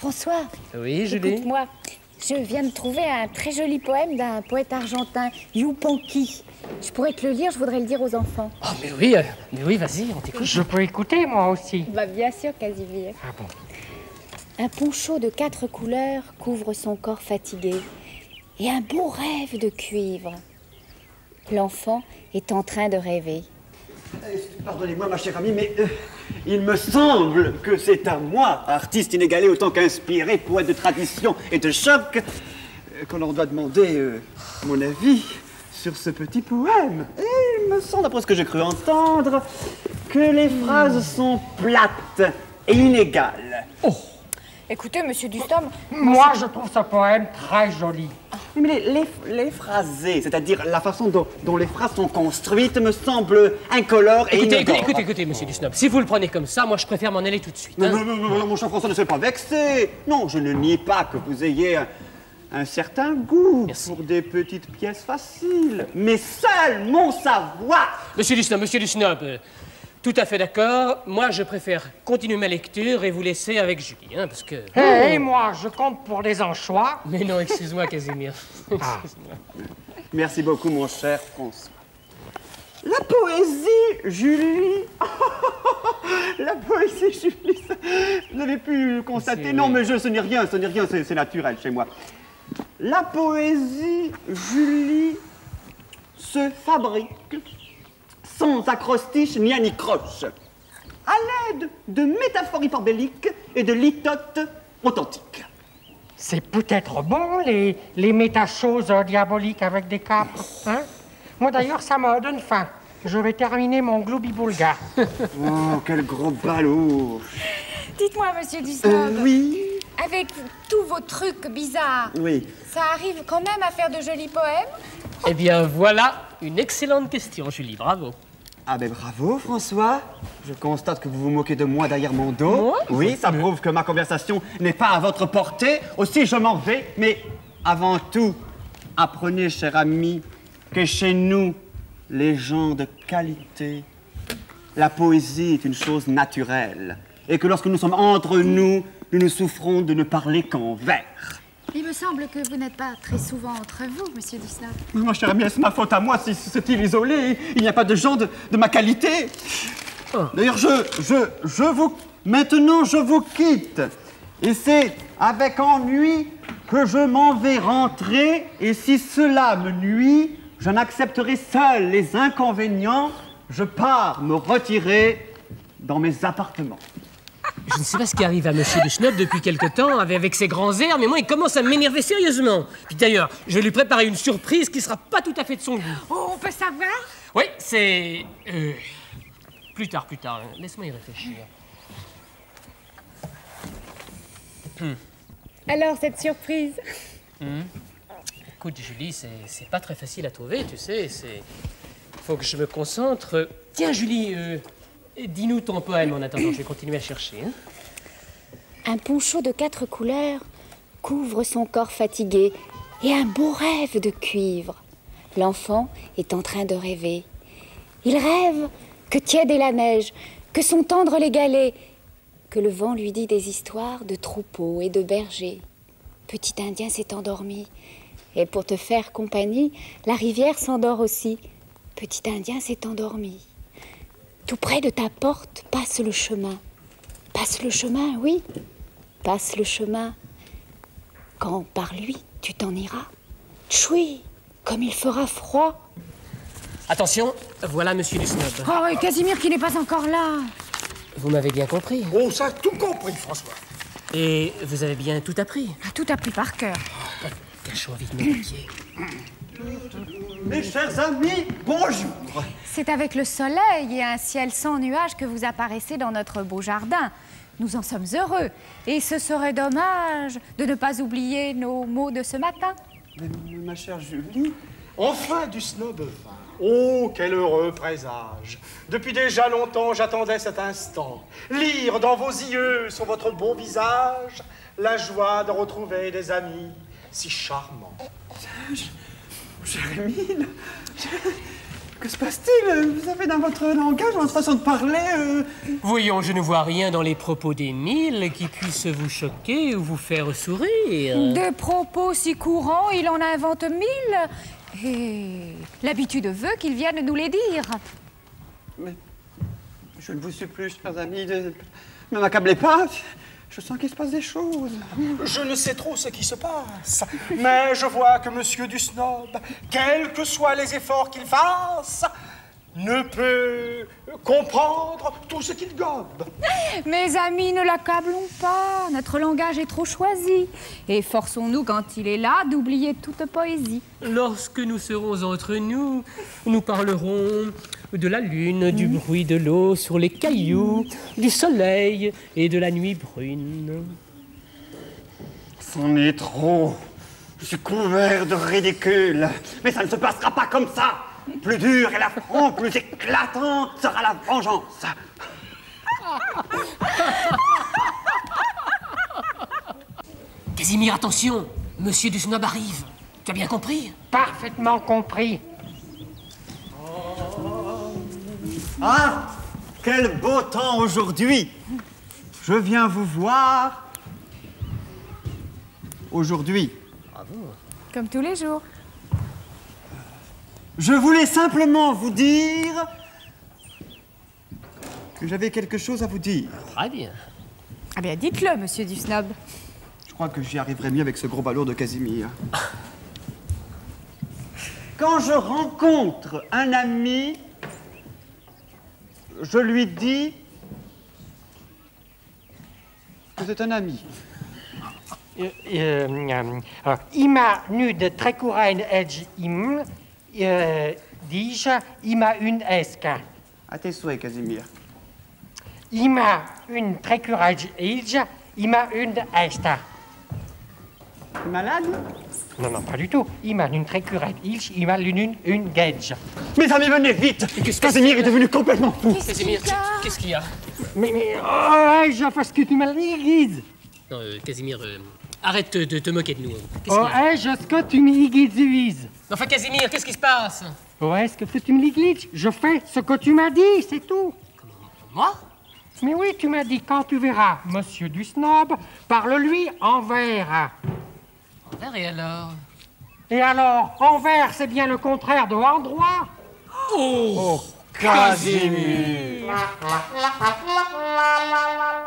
François. Oui, Julie. Écoute-moi, je viens de trouver un très joli poème d'un poète argentin, Yupanqui. Je pourrais te le lire, je voudrais le dire aux enfants. Oh, mais oui, vas-y, on t'écoute. Je peux écouter, moi aussi. Bah, bien sûr, Casimir. Ah bon? Un poncho de 4 couleurs couvre son corps fatigué et un beau rêve de cuivre. L'enfant est en train de rêver. Pardonnez-moi, ma chère amie, mais il me semble que c'est à moi, artiste inégalé autant qu'inspiré, poète de tradition et de choc, qu'on en doit demander mon avis sur ce petit poème. Et il me semble, d'après ce que j'ai cru entendre, que les phrases sont plates et inégales. Oh! Écoutez, monsieur Dustom... Moi, je trouve ce poème très joli. Mais les phrasés, c'est-à-dire la façon dont les phrases sont construites, me semble incolore et inodore. Écoutez, monsieur Dusnob, si vous le prenez comme ça, moi je préfère m'en aller tout de suite. Hein. Non, mon cher François, ne soyez pas vexé. Non, je ne nie pas que vous ayez un certain goût pour des petites pièces faciles. Mais seul mon savoir... Monsieur Dusnob, tout à fait d'accord. Moi, je préfère continuer ma lecture et vous laisser avec Julie, hein, parce que... Et moi, je compte pour les anchois. Mais non, excuse-moi, Casimir. Ah. Merci beaucoup, mon cher François. La poésie, Julie... La poésie, Julie, vous avez pu constater... Non, mais ce n'est rien, c'est naturel chez moi. La poésie, Julie, se fabrique sans acrostiche ni anicroche, à l'aide de métaphores hyperbéliques et de litotes authentiques. C'est peut-être bon, les métachoses diaboliques avec des capres, hein? Moi, d'ailleurs, ça me donne faim. Je vais terminer mon gloubi-boulga. Oh, quel gros balourd! Dites-moi, monsieur Dustom, Oui? avec tous vos trucs bizarres, Oui. ça arrive quand même à faire de jolis poèmes? Eh bien, voilà une excellente question, Julie. Bravo. Ah ben bravo, François. Je constate que vous vous moquez de moi derrière mon dos. Moi? Oui, ça prouve que ma conversation n'est pas à votre portée. Aussi, je m'en vais. Mais avant tout, apprenez, cher ami, que chez nous, les gens de qualité, la poésie est une chose naturelle. Et que lorsque nous sommes entre nous, nous souffrons de ne parler qu'en vers. Il me semble que vous n'êtes pas très souvent entre vous, monsieur Dustom. Mon cher ami, est-ce ma faute à moi si cette île isolée, il n'y a pas de gens de ma qualité? D'ailleurs, maintenant, je vous quitte. Et c'est avec ennui que je m'en vais rentrer. Et si cela me nuit, je n'accepterai seul les inconvénients. Je pars me retirer dans mes appartements. Je ne sais pas ce qui arrive à monsieur Dusnob depuis quelque temps, avec ses grands airs, mais moi, il commence à m'énerver sérieusement. Puis d'ailleurs, je vais lui préparer une surprise qui sera pas tout à fait de son goût. Oh, on peut savoir? Oui, c'est... Plus tard. Laisse-moi y réfléchir. Alors, cette surprise? Écoute, Julie, c'est pas très facile à trouver, tu sais, c'est... Faut que je me concentre. Tiens, Julie, dis-nous ton poème en attendant, je vais continuer à chercher. Hein. Un poncho de 4 couleurs couvre son corps fatigué et un beau rêve de cuivre. L'enfant est en train de rêver. Il rêve que tiède est la neige, que sont tendres les galets, que le vent lui dit des histoires de troupeaux et de bergers. Petit Indien s'est endormi, et pour te faire compagnie, la rivière s'endort aussi. Petit Indien s'est endormi. Tout près de ta porte passe le chemin. Passe le chemin, oui. Passe le chemin. Quand par lui, tu t'en iras. Tchoui, comme il fera froid. Attention, voilà monsieur Dusnob. Oh, et Casimir qui n'est pas encore là. Vous m'avez bien compris. On s'est tout compris, François. Et vous avez bien tout appris. Tout appris par cœur. Cachons vite nos pieds. Mes chers amis, bonjour. C'est avec le soleil et un ciel sans nuages que vous apparaissez dans notre beau jardin. Nous en sommes heureux. Et ce serait dommage de ne pas oublier nos mots de ce matin. Mais, ma chère Julie... Enfin du snob vint. Oh, quel heureux présage. Depuis déjà longtemps, j'attendais cet instant. Lire dans vos yeux, sur votre beau visage, la joie de retrouver des amis si charmants. Cher Émile, Que se passe-t-il? Vous avez dans votre langage, dans votre façon de parler... Voyons, je ne vois rien dans les propos d'Émile qui puisse vous choquer ou vous faire sourire. Des propos si courants, il en invente 1000. Et l'habitude veut qu'il vienne nous les dire. Mais je ne vous supplie, chers amis, ne m'accablez pas. Je sens qu'il se passe des choses. Je ne sais trop ce qui se passe, mais je vois que Monsieur du Snob, quels que soient les efforts qu'il fasse, ne peut comprendre tout ce qu'il gobe. Mes amis, ne l'accablons pas. Notre langage est trop choisi. Et forçons-nous, quand il est là, d'oublier toute poésie. Lorsque nous serons entre nous, nous parlerons de la lune, du bruit de l'eau sur les cailloux, du soleil et de la nuit brune. C'en est trop. Je suis couvert de ridicule. Mais ça ne se passera pas comme ça. Plus dur est l'affront, plus éclatante sera la vengeance. Casimir, attention, Monsieur du Snob arrive. Tu as bien compris? Parfaitement compris. Ah, quel beau temps aujourd'hui. Je viens vous voir aujourd'hui. Comme tous les jours. Je voulais simplement vous dire que j'avais quelque chose à vous dire. Très bien. Ah bien, dites-le, Monsieur du Snob. Je crois que j'y arriverai mieux avec ce gros balourd de Casimir. Quand je rencontre un ami, je lui dis que c'est un ami. Ima nu de trekurain edge im, dis-je, ima une esca. À tes souhaits, Casimir. Ima une trekurain edge, ima une esta. T'es malade? Non, non, pas du tout. Ima une trekurain edge, ima une gage. Mes amis, venez vite! Casimir est devenu complètement fou. Casimir, qu'est-ce qu'il y a? Mais, oh, je fais ce que tu me dis. Non, Casimir, arrête de te moquer de nous. Qu'est-ce Oh, qu'il y a? je ce que tu me dis. Enfin, Casimir, qu'est-ce qui se passe? Oh, est-ce que tu me dis? Je fais ce que tu m'as dit, c'est tout. Moi? Mais oui, tu m'as dit, quand tu verras Monsieur du Snob, parle-lui en vers. Envers et alors? Et alors, en vers, c'est bien le contraire de endroit. Oh, Casimir! La, la, la, la, la, la, la.